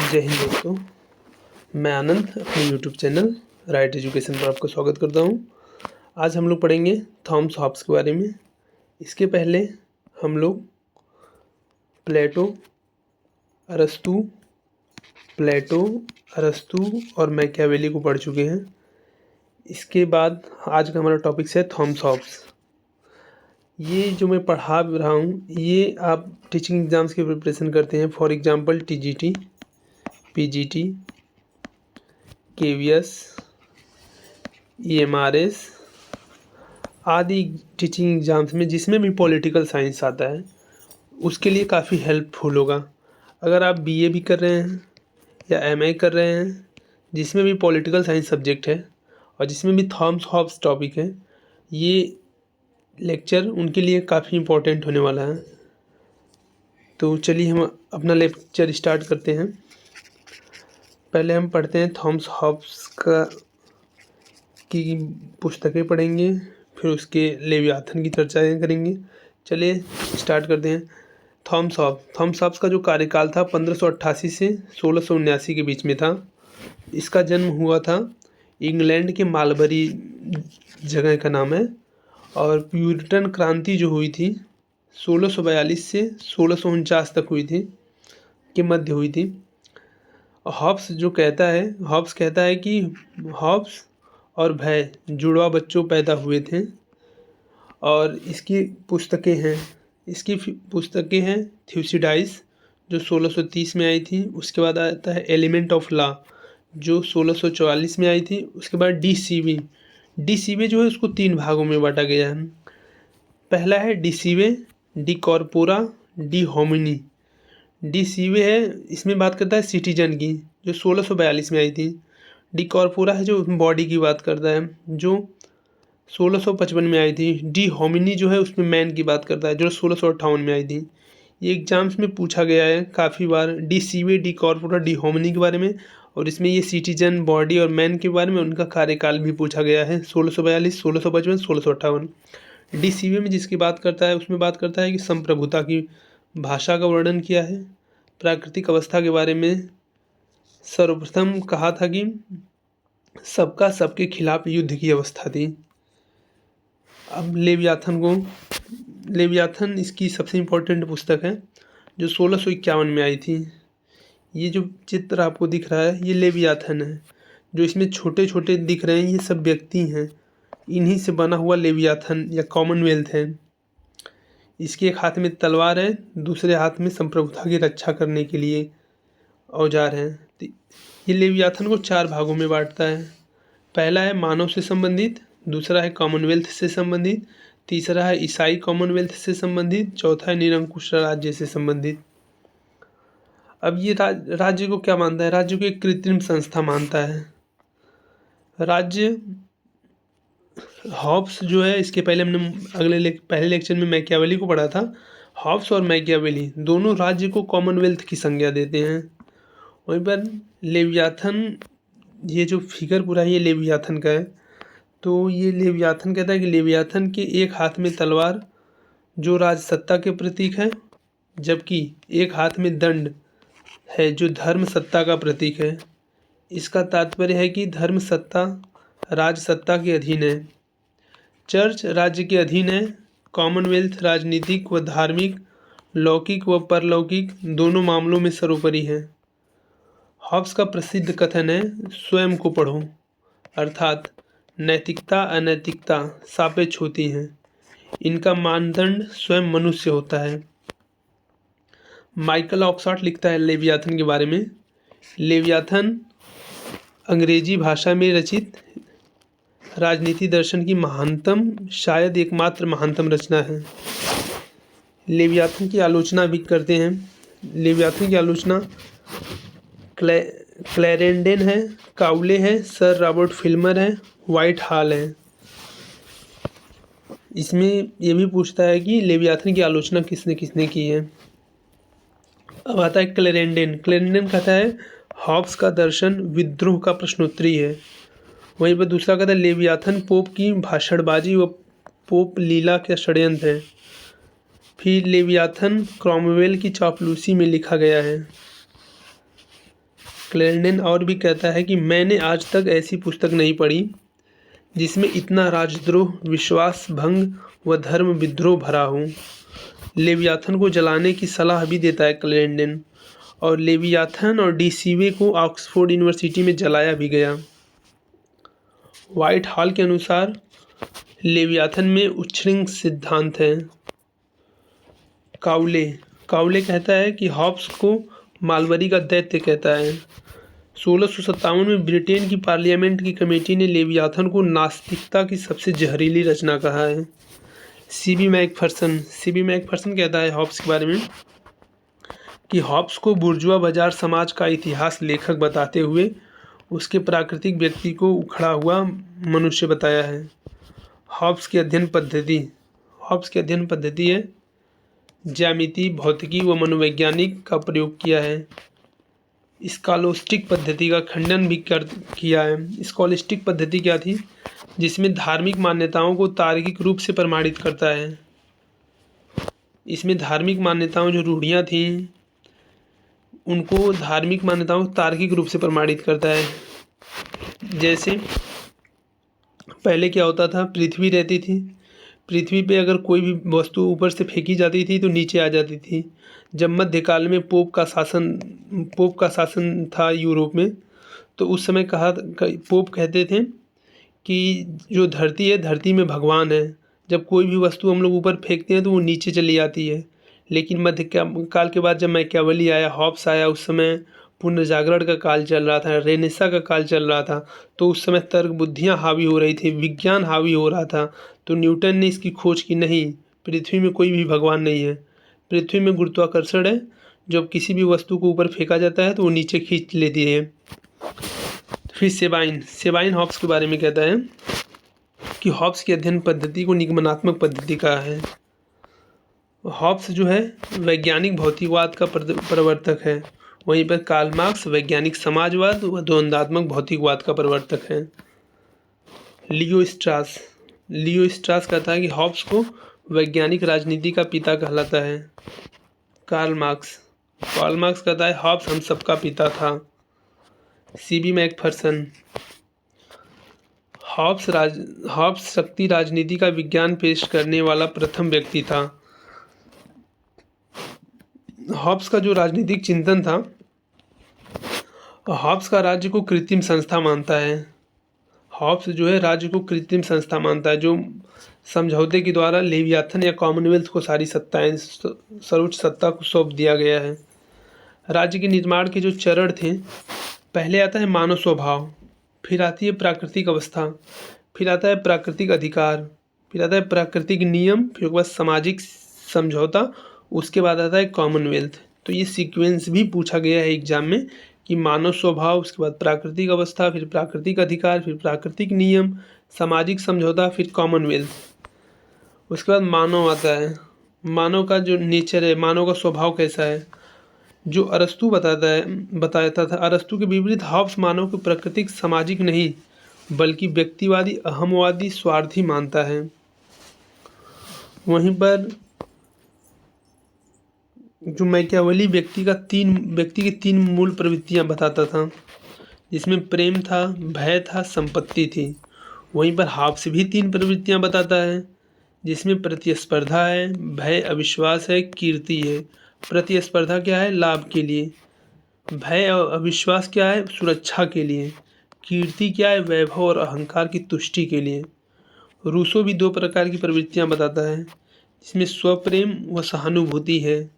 जय हिंद दोस्तों, मैं आनंद अपने यूट्यूब चैनल राइट एजुकेशन पर आपका स्वागत करता हूं। आज हम लोग पढ़ेंगे थॉमस हॉब्स के बारे में। इसके पहले हम लोग प्लेटो, अरस्तू और मैकियावेली को पढ़ चुके हैं। इसके बाद आज का हमारा टॉपिक है थॉमस हॉब्स। ये जो मैं पढ़ा रहा हूँ ये आप टीचिंग एग्ज़ाम्स की प्रिपरेशन करते हैं, for example TGT, PGT, KVS, EMRS आदि टीचिंग एग्ज़ाम्स में जिसमें भी पॉलिटिकल साइंस आता है उसके लिए काफ़ी हेल्पफुल होगा। अगर आप बीए भी कर रहे हैं या एमए कर रहे हैं, जिसमें भी पॉलिटिकल साइंस सब्जेक्ट है और जिसमें भी थॉमस हॉब्स टॉपिक है, ये लेक्चर उनके लिए काफ़ी इम्पोर्टेंट होने वाला है। तो चलिए हम अपना लेक्चर स्टार्ट करते हैं। पहले हम पढ़ते हैं थॉमस हॉब्स की पुस्तकें पढ़ेंगे, फिर उसके लेवियाथन की चर्चाएँ करेंगे। चलिए स्टार्ट करते हैं। थॉमस हॉब्स का जो कार्यकाल था 1588 से 1679 के बीच में था। इसका जन्म हुआ था इंग्लैंड के मालबरी जगह का नाम है, और प्यूरिटन क्रांति जो हुई थी 1642 से 1649 तक हुई थी, के मध्य हुई थी। हॉब्स कहता है कि हॉब्स और भय जुड़वा बच्चों पैदा हुए थे, और इसकी पुस्तकें हैं थ्यूसिडाइस जो 1630 में आई थी। उसके बाद आता है एलिमेंट ऑफ लॉ जो 1644 में आई थी। उसके बाद डीसीवे जो है उसको 3 भागों में बांटा गया है। पहला है डीसीवे, डी कॉर्पोरा, डी होमिनी। डीसीवे है, इसमें बात करता है सिटीजन की, जो 1642 में आई थी। डी कॉर्पोरा है जो बॉडी की बात करता है, जो 1655 में आई थी। डी होमिनी जो है उसमें मैन की बात करता है, जो 1658 में आई थी। ये एग्जाम्स में पूछा गया है काफ़ी बार, डीसीवे, डी कॉर्पोरा, डी होमिनी के बारे में, और इसमें ये सिटीजन, बॉडी और मैन के बारे में उनका कार्यकाल भी पूछा गया है, 1642, 1655, 1658। डीसीवे में जिसकी बात करता है उसमें बात करता है कि संप्रभुता की भाषा का वर्णन किया है। प्राकृतिक अवस्था के बारे में सर्वप्रथम कहा था कि सबका सबके खिलाफ युद्ध की अवस्था थी। अब लेवियाथन इसकी सबसे इम्पोर्टेंट पुस्तक है जो 1651 में आई थी। ये जो चित्र आपको दिख रहा है ये लेवियाथन है। जो इसमें छोटे छोटे दिख रहे हैं ये सब व्यक्ति हैं, इन्हीं से बना हुआ लेवियाथन या कॉमनवेल्थ है। इसके एक हाथ में तलवार है, दूसरे हाथ में संप्रभुता की रक्षा करने के लिए औजार हैं। तो ये लेवियाथन को 4 भागों में बांटता है। पहला है मानव से संबंधित, दूसरा है कॉमनवेल्थ से संबंधित, तीसरा है ईसाई कॉमनवेल्थ से संबंधित, चौथा है निरंकुश राज्य से संबंधित। अब ये राज्य को क्या मानता है? राज्य को एक कृत्रिम संस्था मानता है। राज्य हॉब्स जो है, इसके पहले हमने पहले लेक्चर में मैकियावेली को पढ़ा था। हॉब्स और मैकियावेली दोनों राज्य को कॉमनवेल्थ की संज्ञा देते हैं। वहीं पर लेवियाथन, ये जो फिगर पूरा है ये लेवियाथन का है। तो ये लेवियाथन कहता है कि लेवियाथन के एक हाथ में तलवार जो राजसत्ता के प्रतीक है, जबकि एक हाथ में दंड है जो धर्म सत्ता का प्रतीक है। इसका तात्पर्य है कि धर्म सत्ता राजसत्ता के अधीन है, चर्च राज्य के अधीन है, कॉमनवेल्थ राजनीतिक व धार्मिक, लौकिक व परलौकिक दोनों मामलों में सर्वोपरि है। हॉब्स का प्रसिद्ध कथन है स्वयं को पढ़ो, अर्थात नैतिकता अनैतिकता सापेक्ष होती हैं, इनका मानदंड स्वयं मनुष्य होता है। माइकल ऑक्सफोर्ड लिखता है लेवियाथन के बारे में, लेवियाथन अंग्रेजी भाषा में रचित राजनीति दर्शन की महानतम, शायद एकमात्र महानतम रचना है। लेवियाथन की आलोचना भी करते हैं। लेवियाथन की आलोचना क्लैरेंडेन है, काउले है, सर रॉबर्ट फिल्मर है, व्हाइट हॉल है। इसमें ये भी पूछता है कि लेवियाथन की आलोचना किसने किसने की है। अब आता है क्लैरेंडेन कहता है हॉब्स का दर्शन विद्रोह का प्रश्नोत्तरी है। वहीं पर दूसरा कहता है लेवियाथन पोप की भाषणबाजी व पोप लीला का षड्यंत्र है। फिर लेवियाथन क्रॉमवेल की चापलूसी में लिखा गया है। क्लैरेंडन और भी कहता है कि मैंने आज तक ऐसी पुस्तक नहीं पढ़ी जिसमें इतना राजद्रोह, विश्वास भंग व धर्म विद्रोह भरा हो। लेवियाथन को जलाने की सलाह भी देता है क्लैरेंडन, और लेवियाथन और डीसीवे को ऑक्सफोर्ड यूनिवर्सिटी में जलाया भी गया। व्हाइट हॉल के अनुसार लेवियाथन में उच्छृंग सिद्धांत है। काउले कहता है कि हॉब्स को मालबरी का दैत्य कहता है। 1657 में ब्रिटेन की पार्लियामेंट की कमेटी ने लेवियाथन को नास्तिकता की सबसे जहरीली रचना कहा है। सीबी मैकफर्सन कहता है हॉब्स के बारे में कि हॉब्स को बुर्जुआ बाजार समाज का इतिहास लेखक बताते हुए उसके प्राकृतिक व्यक्ति को उखड़ा हुआ मनुष्य बताया है। हॉब्स की अध्ययन पद्धति है ज्यामिति, भौतिकी व मनोवैज्ञानिक का प्रयोग किया है। स्कॉलास्टिक पद्धति का खंडन भी किया है। स्कॉलास्टिक पद्धति क्या थी? जिसमें धार्मिक मान्यताओं को तार्किक रूप से प्रमाणित करता है। इसमें धार्मिक मान्यताओं जो रूढ़ियाँ थीं उनको धार्मिक मान्यताओं को तार्किक रूप से प्रमाणित करता है। जैसे पहले क्या होता था, पृथ्वी रहती थी, पृथ्वी पे अगर कोई भी वस्तु ऊपर से फेंकी जाती थी तो नीचे आ जाती थी। जब मध्यकाल में पोप का शासन था यूरोप में, तो उस समय पोप कहते थे कि जो धरती है, धरती में भगवान है। जब कोई भी वस्तु हम लोग ऊपर फेंकते हैं तो वो नीचे चली आती है। लेकिन मध्यकाल के बाद जब मैकियावेली आया, हॉब्स आया, उस समय पुनर्जागरण का काल चल रहा था, रेनेसा का काल चल रहा था, तो उस समय तर्क बुद्धियाँ हावी हो रही थी, विज्ञान हावी हो रहा था। तो न्यूटन ने इसकी खोज की, नहीं, पृथ्वी में कोई भी भगवान नहीं है, पृथ्वी में गुरुत्वाकर्षण है। जब किसी भी वस्तु को ऊपर फेंका जाता है तो वो नीचे खींच लेती है। फिर सेबाइन हॉब्स के बारे में कहता है कि हॉब्स की अध्ययन पद्धति को निगमनात्मक पद्धति कहा है। हॉब्स जो है वैज्ञानिक भौतिकवाद का प्रवर्तक है। वहीं पर कार्ल मार्क्स वैज्ञानिक समाजवाद व द्वंद्वात्मक भौतिकवाद का प्रवर्तक है। लियो स्ट्रास कहता है कि हॉब्स को वैज्ञानिक राजनीति का पिता कहलाता है। कार्ल मार्क्स कहता है हॉब्स हम सबका पिता था। सीबी मैकफर्सन हॉब्स शक्ति राजनीति का विज्ञान पेश करने वाला प्रथम व्यक्ति था। हॉब्स का जो राजनीतिक चिंतन था, हॉब्स का राज्य को कृत्रिम संस्था मानता है। हॉब्स जो है राज्य को कृत्रिम संस्था मानता है, जो समझौते के द्वारा लेवियाथन या कॉमनवेल्थ को सारी सत्ताएं, सर्वोच्च सत्ता को सौंप दिया गया है। राज्य के निर्माण के जो चरण थे, पहले आता है मानव स्वभाव, फिर आती है प्राकृतिक अवस्था, फिर आता है प्राकृतिक अधिकार, फिर आता है प्राकृतिक नियम, फिर उसके बाद सामाजिक समझौता, उसके बाद आता है कॉमनवेल्थ। तो ये सीक्वेंस भी पूछा गया है एग्जाम में कि मानव स्वभाव, उसके बाद प्राकृतिक अवस्था, फिर प्राकृतिक अधिकार, फिर प्राकृतिक नियम, सामाजिक समझौता, फिर कॉमनवेल्थ। उसके बाद मानव आता है। मानव का जो नेचर है, मानव का स्वभाव कैसा है, जो अरस्तु बताता था। अरस्तु के विपरीत हॉब्स मानव को प्राकृतिक सामाजिक नहीं बल्कि व्यक्तिवादी, अहमवादी, स्वार्थी मानता है। वहीं पर जो मैकियावेली व्यक्ति की तीन मूल प्रवृत्तियां बताता था, जिसमें प्रेम था, भय था, संपत्ति थी। वहीं पर हॉब्स भी तीन प्रवृत्तियां बताता है, जिसमें प्रतिस्पर्धा है, भय अविश्वास है, कीर्ति है। प्रतिस्पर्धा क्या है? लाभ के लिए। भय और अविश्वास क्या है? सुरक्षा के लिए। कीर्ति क्या है? वैभव और अहंकार की तुष्टि के लिए। रूसो भी दो प्रकार की प्रवृत्तियां बताता है, जिसमें स्वप्रेम व सहानुभूति है।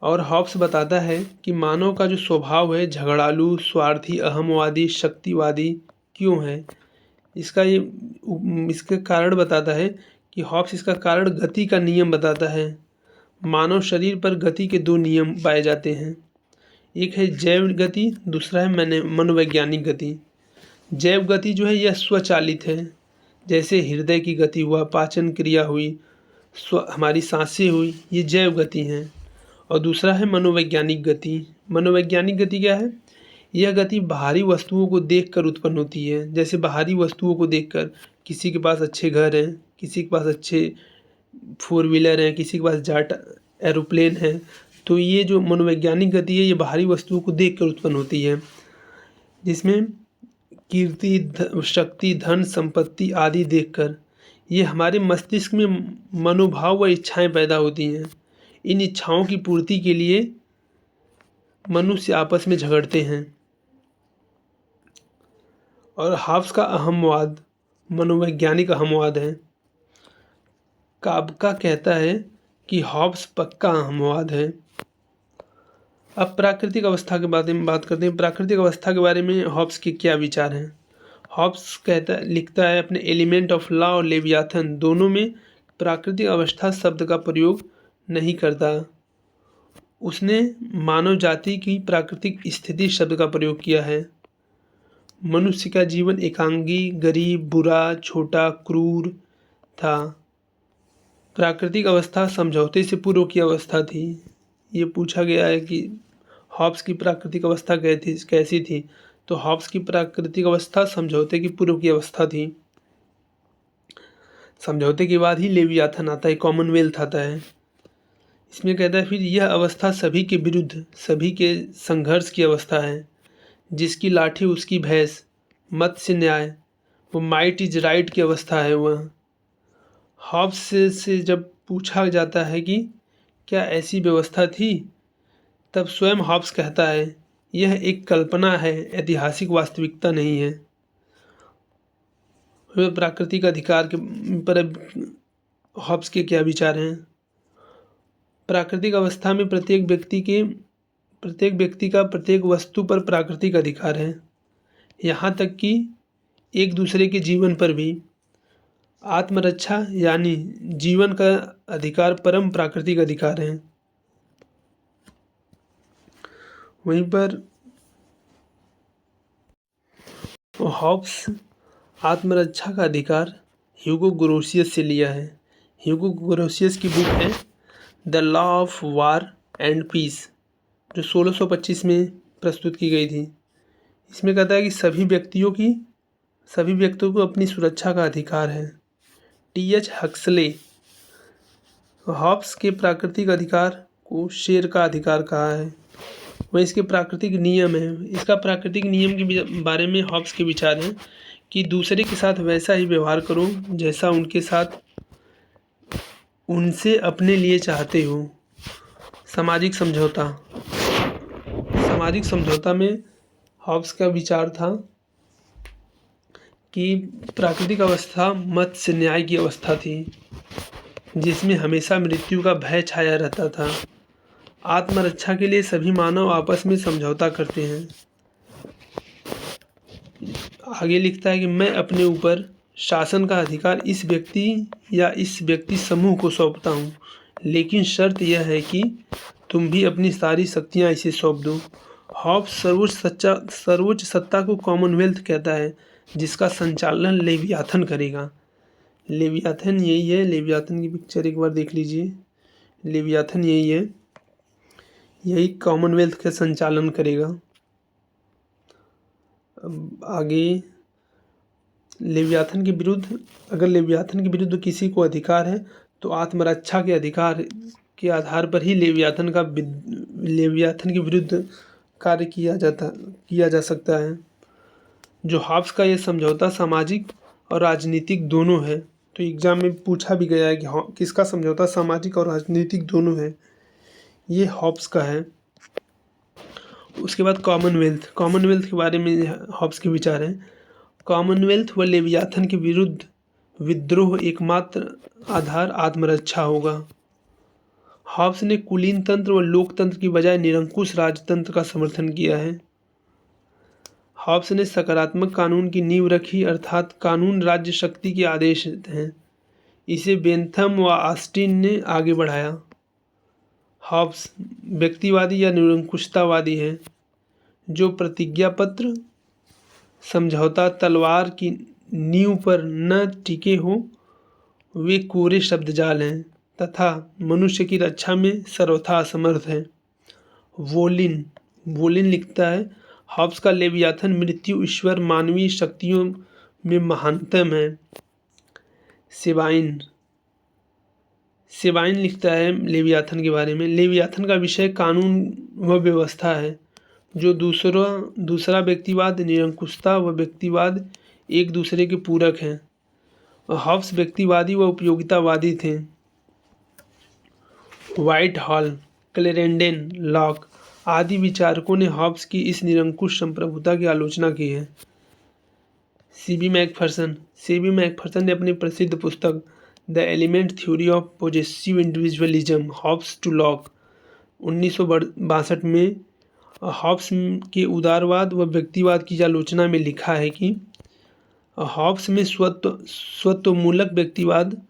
और हॉब्स बताता है कि मानव का जो स्वभाव है झगड़ालू, स्वार्थी, अहमवादी, शक्तिवादी क्यों है। इसका कारण बताता है कि हॉब्स इसका कारण गति का नियम बताता है। मानव शरीर पर गति के दो नियम पाए जाते हैं, एक है जैव गति, दूसरा है मनोवैज्ञानिक गति। जैव गति जो है यह स्वचालित है, जैसे हृदय की गति हुआ, पाचन क्रिया हुई, हमारी सांसें हुई, ये जैव गति हैं। और दूसरा है मनोवैज्ञानिक गति। मनोवैज्ञानिक गति क्या है? यह गति बाहरी वस्तुओं को देखकर उत्पन्न होती है। जैसे बाहरी वस्तुओं को देखकर, किसी के पास अच्छे घर हैं, किसी के पास अच्छे 4 व्हीलर हैं, किसी के पास जाट एरोप्लेन है, तो ये जो मनोवैज्ञानिक गति है ये बाहरी वस्तुओं को देखकर उत्पन्न होती है, जिसमें कीर्ति, शक्ति, धन, संपत्ति आदि देखकर ये हमारे मस्तिष्क में मनोभाव व इच्छाएं पैदा होती हैं। इन इच्छाओं की पूर्ति के लिए मनुष्य आपस में झगड़ते हैं। और हॉब्स का अहमवाद मनोवैज्ञानिक अहमवाद है। काबका कहता है कि हॉब्स पक्का अहमवाद है। अब प्राकृतिक अवस्था के बारे में बात करते हैं। प्राकृतिक अवस्था के बारे में हॉब्स के क्या विचार हैं। हॉब्स लिखता है अपने एलिमेंट ऑफ लॉ और लेवियाथन दोनों में प्राकृतिक अवस्था शब्द का प्रयोग नहीं करता। उसने मानव जाति की प्राकृतिक स्थिति शब्द का प्रयोग किया है। मनुष्य का जीवन एकांगी, गरीब, बुरा, छोटा, क्रूर था। प्राकृतिक अवस्था समझौते से पूर्व की अवस्था थी। ये पूछा गया है कि हॉब्स की प्राकृतिक अवस्था कैसी थी, तो हॉब्स की प्राकृतिक अवस्था समझौते की पूर्व की अवस्था थी। समझौते के बाद ही लेवियाथन आता है, कॉमनवेल्थ आता है। इसमें कहता है फिर यह अवस्था सभी के विरुद्ध, सभी के संघर्ष की अवस्था है। जिसकी लाठी उसकी भैंस, मत से न्याय, वो माइट इज राइट की अवस्था है। वह हॉब्स से जब पूछा जाता है कि क्या ऐसी व्यवस्था थी, तब स्वयं हॉब्स कहता है यह एक कल्पना है, ऐतिहासिक वास्तविकता नहीं है। प्राकृतिक अधिकार के पर हॉब्स के क्या विचार हैं। प्राकृतिक अवस्था में प्रत्येक व्यक्ति का प्रत्येक वस्तु पर प्राकृतिक अधिकार है, यहाँ तक कि एक दूसरे के जीवन पर भी। आत्मरक्षा यानी जीवन का अधिकार परम प्राकृतिक अधिकार है। वहीं पर हॉब्स आत्मरक्षा का अधिकार ह्यूगो ग्रोसियस से लिया है। ह्यूगो ग्रोसियस की बुक है the law of war and peace, जो 1625 में प्रस्तुत की गई थी। इसमें कहता है कि सभी व्यक्तियों को अपनी सुरक्षा का अधिकार है। टी.एच. हक्सले हॉब्स के प्राकृतिक अधिकार को शेर का अधिकार कहा है। वह इसके प्राकृतिक नियम है। इसका प्राकृतिक नियम के बारे में हॉब्स के विचार हैं कि दूसरे के साथ वैसा ही व्यवहार करो जैसा उनसे अपने लिए चाहते हो। सामाजिक समझौता में हॉब्स का विचार था कि प्राकृतिक अवस्था मत्स्य न्याय की अवस्था थी, जिसमें हमेशा मृत्यु का भय छाया रहता था। आत्मरक्षा के लिए सभी मानव आपस में समझौता करते हैं। आगे लिखता है कि मैं अपने ऊपर शासन का अधिकार इस व्यक्ति या इस व्यक्ति समूह को सौंपता हूँ, लेकिन शर्त यह है कि तुम भी अपनी सारी शक्तियाँ इसे सौंप दो। हॉब्स सर्वोच्च सत्ता को कॉमनवेल्थ कहता है, जिसका संचालन लेवियाथन करेगा। लेवियाथन यही है। लेवियाथन की पिक्चर एक बार देख लीजिए। लेवियाथन यही है, यही कॉमनवेल्थ का संचालन करेगा। अब आगे लेवियाथन के विरुद्ध किसी को अधिकार है तो आत्मरक्षा के अधिकार के आधार पर ही लेवियाथन के विरुद्ध कार्य किया जा सकता है। जो हॉब्स का ये समझौता सामाजिक और राजनीतिक दोनों है। तो एग्जाम में पूछा भी गया है कि किसका समझौता सामाजिक और राजनीतिक दोनों है। ये हॉब्स का है। उसके बाद कॉमनवेल्थ के बारे में हॉब्स के विचार हैं। कॉमनवेल्थ व लेवियाथन के विरुद्ध विद्रोह एकमात्र आधार आत्मरक्षा होगा। हॉब्स ने कुलीन तंत्र व लोकतंत्र की बजाय निरंकुश राजतंत्र का समर्थन किया है। हॉब्स ने सकारात्मक कानून की नींव रखी, अर्थात कानून राज्य शक्ति के आदेश हैं। इसे बेंथम व ऑस्टिन ने आगे बढ़ाया। हॉब्स व्यक्तिवादी या निरंकुशतावादी है। जो प्रतिज्ञा पत्र, समझौता, तलवार की नींव पर न टिके हो, वे कोरे शब्दजाल हैं तथा मनुष्य की रक्षा में सर्वथा असमर्थ हैं। वोलिन लिखता है हॉब्स का लेवियाथन मृत्यु, ईश्वर, मानवीय शक्तियों में महानतम है। सेबाइन लिखता है लेवियाथन के बारे में, लेवियाथन का विषय कानून व व्यवस्था है, जो दूसरा व्यक्तिवाद, निरंकुशता व व्यक्तिवाद एक दूसरे के पूरक हैं। हॉब्स व्यक्तिवादी व उपयोगितावादी थे। व्हाइट हॉल, क्लेरेंडेन, लॉक आदि विचारकों ने हॉब्स की इस निरंकुश संप्रभुता की आलोचना की है। सीबी मैकफर्सन ने अपनी प्रसिद्ध पुस्तक the element theory of possessive individualism Hobbes to Locke 1962 में हॉब्स के उदारवाद व व्यक्तिवाद की आलोचना में लिखा है कि हॉब्स में स्वत्वमूलक व्यक्तिवाद,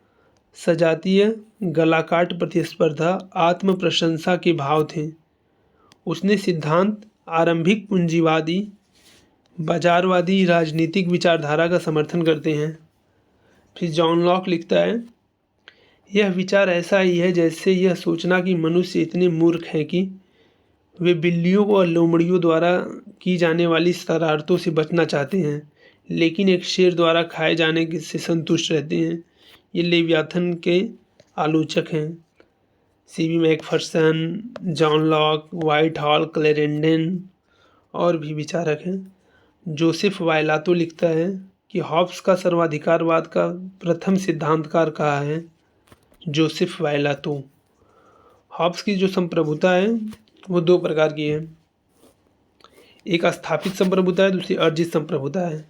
सजातीय गलाकाट प्रतिस्पर्धा, आत्म प्रशंसा के भाव थे। उसने सिद्धांत आरंभिक पूंजीवादी बाजारवादी राजनीतिक विचारधारा का समर्थन करते हैं। फिर जॉन लॉक लिखता है, यह विचार ऐसा ही है जैसे यह सोचना कि मनुष्य इतने मूर्ख हैं कि वे बिल्लियों व लोमड़ियों द्वारा की जाने वाली शरारतों से बचना चाहते हैं, लेकिन एक शेर द्वारा खाए जाने से संतुष्ट रहते हैं। ये लेवियाथन के आलोचक हैं। C B Macpherson, John Locke, Whitehall, Clarendon और भी विचारक हैं। जोसेफ वायलातो लिखता है कि हॉब्स का सर्वाधिकारवाद का प्रथम सिद्धांतकार कहा है जोसेफ वायलातो। हॉब्स की जो संप्रभुता है वो दो प्रकार की है, एक स्थापित संप्रभुता है, दूसरी अर्जित संप्रभुता है।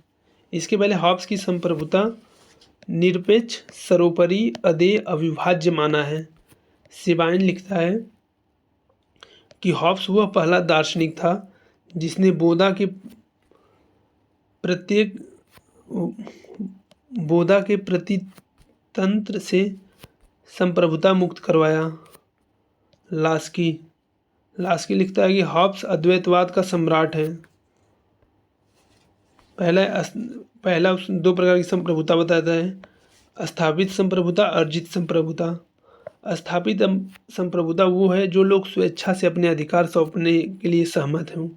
इसके पहले हॉब्स की संप्रभुता निरपेक्ष, सर्वोपरि, अदेय, अविभाज्य माना है। सेबाइन लिखता है कि हॉब्स वह पहला दार्शनिक था जिसने बोधा के प्रतितंत्र से संप्रभुता मुक्त करवाया। लास्की लिखता है कि हॉब्स अद्वैतवाद का सम्राट है। पहला दो प्रकार की संप्रभुता बताता है, स्थापित संप्रभुता, अर्जित संप्रभुता। स्थापित संप्रभुता वो है जो लोग स्वेच्छा से अपने अधिकार सौंपने के लिए सहमत हों,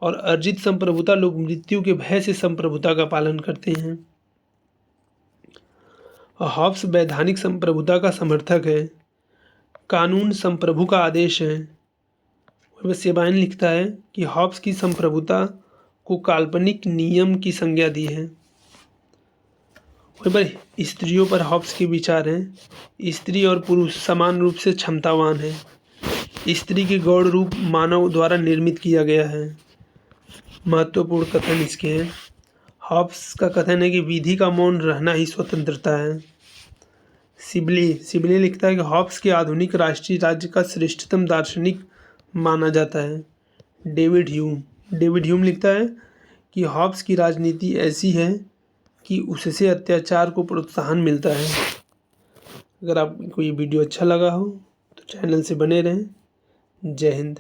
और अर्जित संप्रभुता लोग मृत्यु के भय से संप्रभुता का पालन करते हैं। हॉब्स वैधानिक संप्रभुता का समर्थक है। कानून संप्रभु का आदेश है। सेबाइन लिखता है कि हॉब्स की संप्रभुता को काल्पनिक नियम की संज्ञा दी है। स्त्रियों पर हॉब्स के विचार हैं। स्त्री और पुरुष समान रूप से क्षमतावान हैं। स्त्री के गौण रूप मानव द्वारा निर्मित किया गया है। महत्वपूर्ण कथन इसके हैं। हॉब्स का कथन है कि विधि का मौन रहना ही स्वतंत्रता है। सिबली लिखता है कि हॉब्स के आधुनिक राष्ट्रीय राज्य का श्रेष्ठतम दार्शनिक माना जाता है। डेविड ह्यूम लिखता है कि हॉब्स की राजनीति ऐसी है कि उससे अत्याचार को प्रोत्साहन मिलता है। अगर आपको ये वीडियो अच्छा लगा हो तो चैनल से बने रहें। जय हिंद।